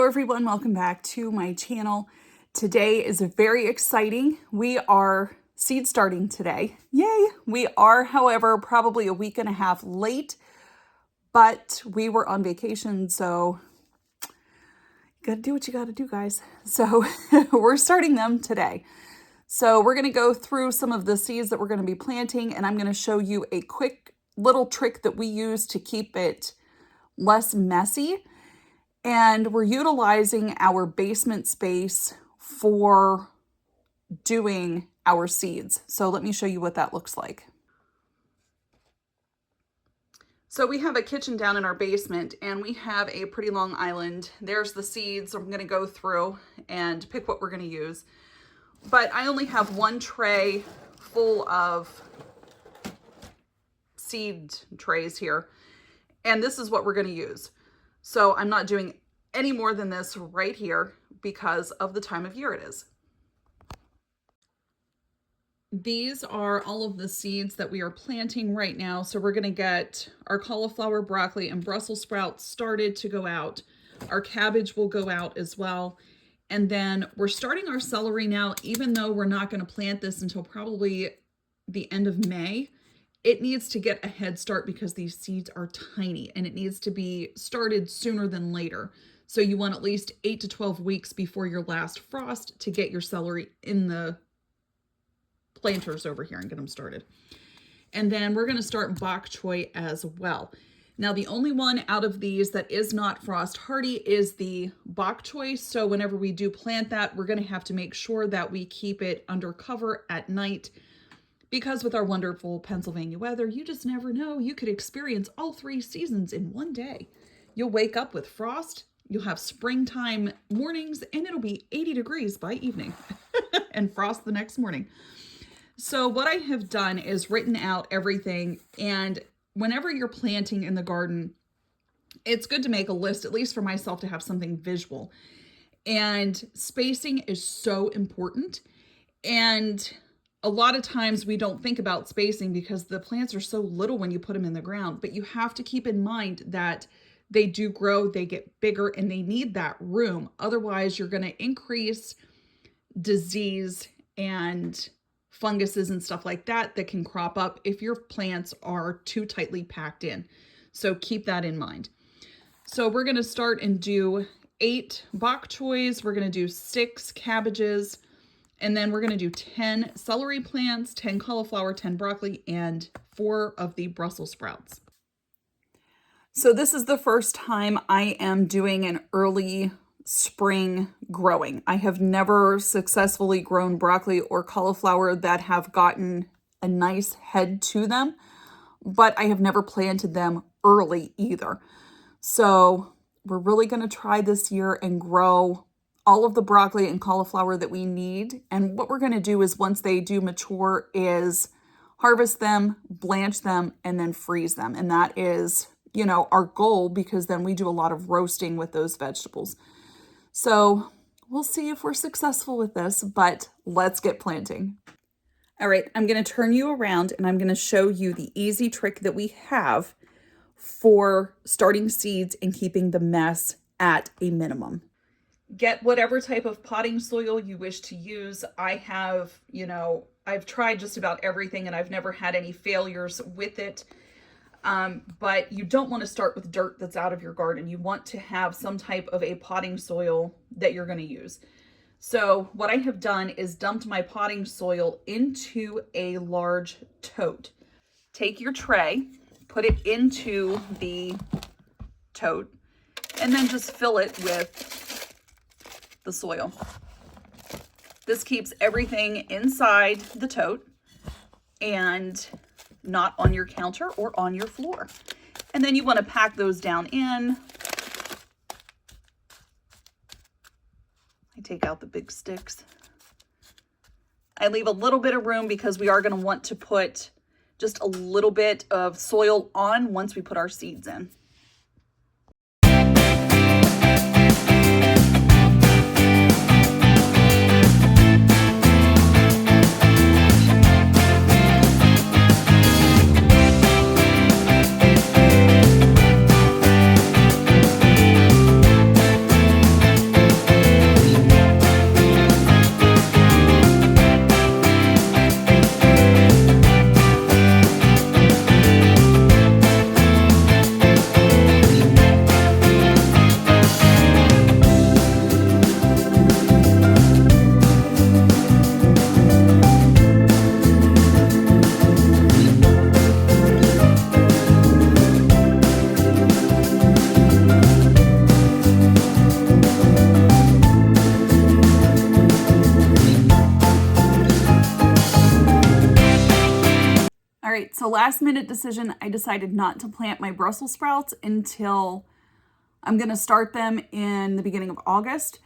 Hello everyone, welcome back to my channel. Today is very exciting. We are seed starting today. Yay! We are, however, probably a week and a half late, but we were on vacation, so you gotta do what you gotta do, guys. So we're starting them today. So we're gonna go through some of the seeds that we're gonna be planting, and I'm gonna show you a quick little trick that we use to keep it less messy. And we're utilizing our basement space for doing our seeds. So let me show you what that looks like. So we have a kitchen down in our basement and we have a pretty long island. There's the seeds I'm gonna go through and pick what we're gonna use. But I only have one tray full of seed trays here. And this is what we're gonna use. So I'm not doing any more than this right here because of the time of year it is. These are all of the seeds that we are planting right now. So we're gonna get our cauliflower, broccoli, and Brussels sprouts started to go out. Our cabbage will go out as well. And then we're starting our celery now, even though we're not gonna plant this until probably the end of May. It needs to get a head start because these seeds are tiny and it needs to be started sooner than later. So you want at least 8 to 12 weeks before your last frost to get your celery in the planters over here and get them started. And then we're going to start bok choy as well. Now, the only one out of these that is not frost hardy is the bok choy. So whenever we do plant that, we're going to have to make sure that we keep it under cover at night. Because with our wonderful Pennsylvania weather, you just never know. You could experience all 3 seasons in one day. You'll wake up with frost, you'll have springtime mornings, and it'll be 80 degrees by evening and frost the next morning. So what I have done is written out everything. And whenever you're planting in the garden, it's good to make a list, at least for myself, to have something visual. And spacing is so important. And a lot of times we don't think about spacing because the plants are so little when you put them in the ground, but you have to keep in mind that they do grow, they get bigger, and they need that room. Otherwise, you're going to increase disease and funguses and stuff like that that can crop up if your plants are too tightly packed in. So keep that in mind. So we're going to start and do 8 bok choys. We're going to do 6 cabbages. And then we're going to do 10 celery plants, 10 cauliflower, 10 broccoli, and 4 of the Brussels sprouts. So this is the first time I am doing an early spring growing. I have never successfully grown broccoli or cauliflower that have gotten a nice head to them, but I have never planted them early either. So we're really going to try this year and grow all of the broccoli and cauliflower that we need. And what we're going to do is once they do mature is harvest them, blanch them, and then freeze them. And that is, you know, our goal, because then we do a lot of roasting with those vegetables. So we'll see if we're successful with this, but let's get planting. All right, I'm going to turn you around and I'm going to show you the easy trick that we have for starting seeds and keeping the mess at a minimum. Get whatever type of potting soil you wish to use. I have, I've tried just about everything and I've never had any failures with it. But you don't want to start with dirt that's out of your garden. You want to have some type of a potting soil that you're going to use. So what I have done is dumped my potting soil into a large tote. Take your tray, put it into the tote, and then just fill it with the soil. This keeps everything inside the tote and not on your counter or on your floor. And then you want to pack those down in. I take out the big sticks. I leave a little bit of room because we are going to want to put just a little bit of soil on once we put our seeds in. So last minute decision, I decided not to plant my Brussels sprouts until I'm going to start them in the beginning of August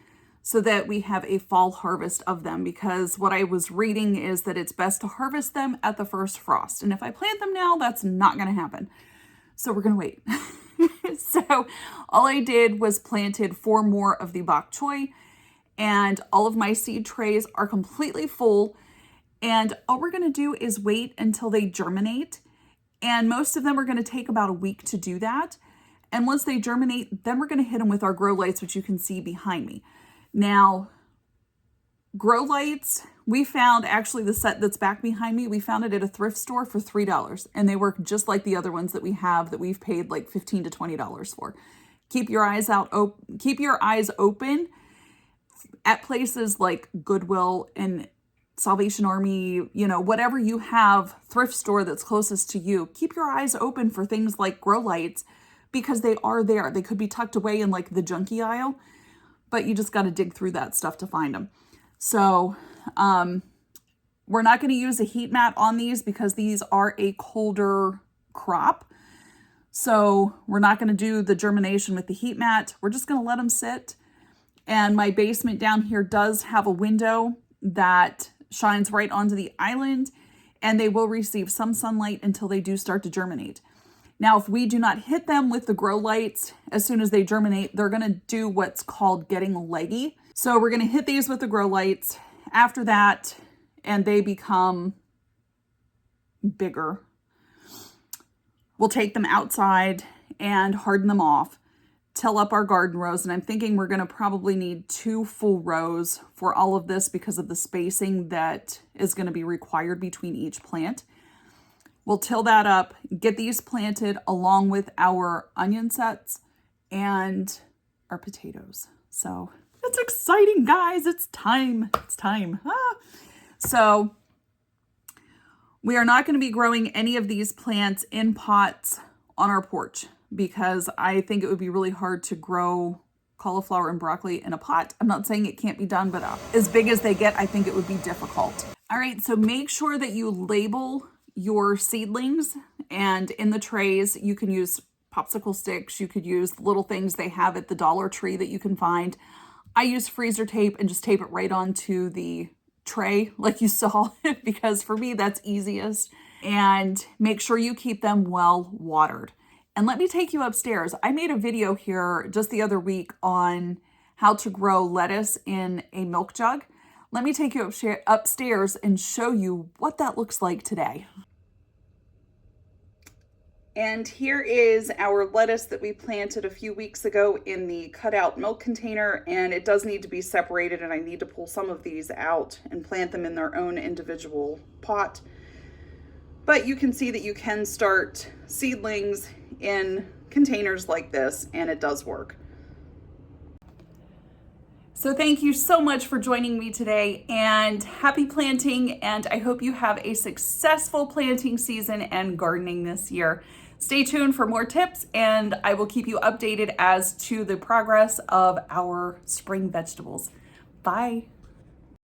so that we have a fall harvest of them, because what I was reading is that it's best to harvest them at the first frost. And if I plant them now, that's not going to happen. So we're going to wait. So all I did was planted 4 more of the bok choy, and all of my seed trays are completely full. And all we're going to do is wait until they germinate. And most of them are going to take about a week to do that. And once they germinate, then we're going to hit them with our grow lights, which you can see behind me. Now, grow lights, we found actually the set that's back behind me, we found it at a thrift store for $3. And they work just like the other ones that we have that we've paid like $15 to $20 for. Keep your eyes open at places like Goodwill and Salvation Army, you know, whatever you have, thrift store that's closest to you. Keep your eyes open for things like grow lights, because they are there. They could be tucked away in like the junkie aisle, but you just got to dig through that stuff to find them. So we're not going to use a heat mat on these because these are a colder crop. So we're not going to do the germination with the heat mat. We're just going to let them sit. And my basement down here does have a window that shines right onto the island, and they will receive some sunlight until they do start to germinate. Now, if we do not hit them with the grow lights as soon as they germinate, they're going to do what's called getting leggy. So we're going to hit these with the grow lights after that, and they become bigger. We'll take them outside and harden them off, till up our garden rows. And I'm thinking we're going to probably need 2 full rows for all of this because of the spacing that is going to be required between each plant. We'll till that up, get these planted along with our onion sets and our potatoes. So it's exciting, guys. It's time. It's time. So we are not going to be growing any of these plants in pots on our porch, because I think it would be really hard to grow cauliflower and broccoli in a pot. I'm not saying it can't be done, but as big as they get, I think it would be difficult. All right, so make sure that you label your seedlings, and in the trays, you can use popsicle sticks. You could use the little things they have at the Dollar Tree that you can find. I use freezer tape and just tape it right onto the tray like you saw, because for me, that's easiest. And make sure you keep them well watered. And let me take you upstairs. I made a video here just the other week on how to grow lettuce in a milk jug. Let me take you upstairs and show you what that looks like today. And here is our lettuce that we planted a few weeks ago in the cutout milk container, and it does need to be separated, and I need to pull some of these out and plant them in their own individual pot. But you can see that you can start seedlings in containers like this, and it does work. So thank you so much for joining me today, and happy planting, and I hope you have a successful planting season and gardening this year. Stay tuned for more tips, and I will keep you updated as to the progress of our spring vegetables. Bye.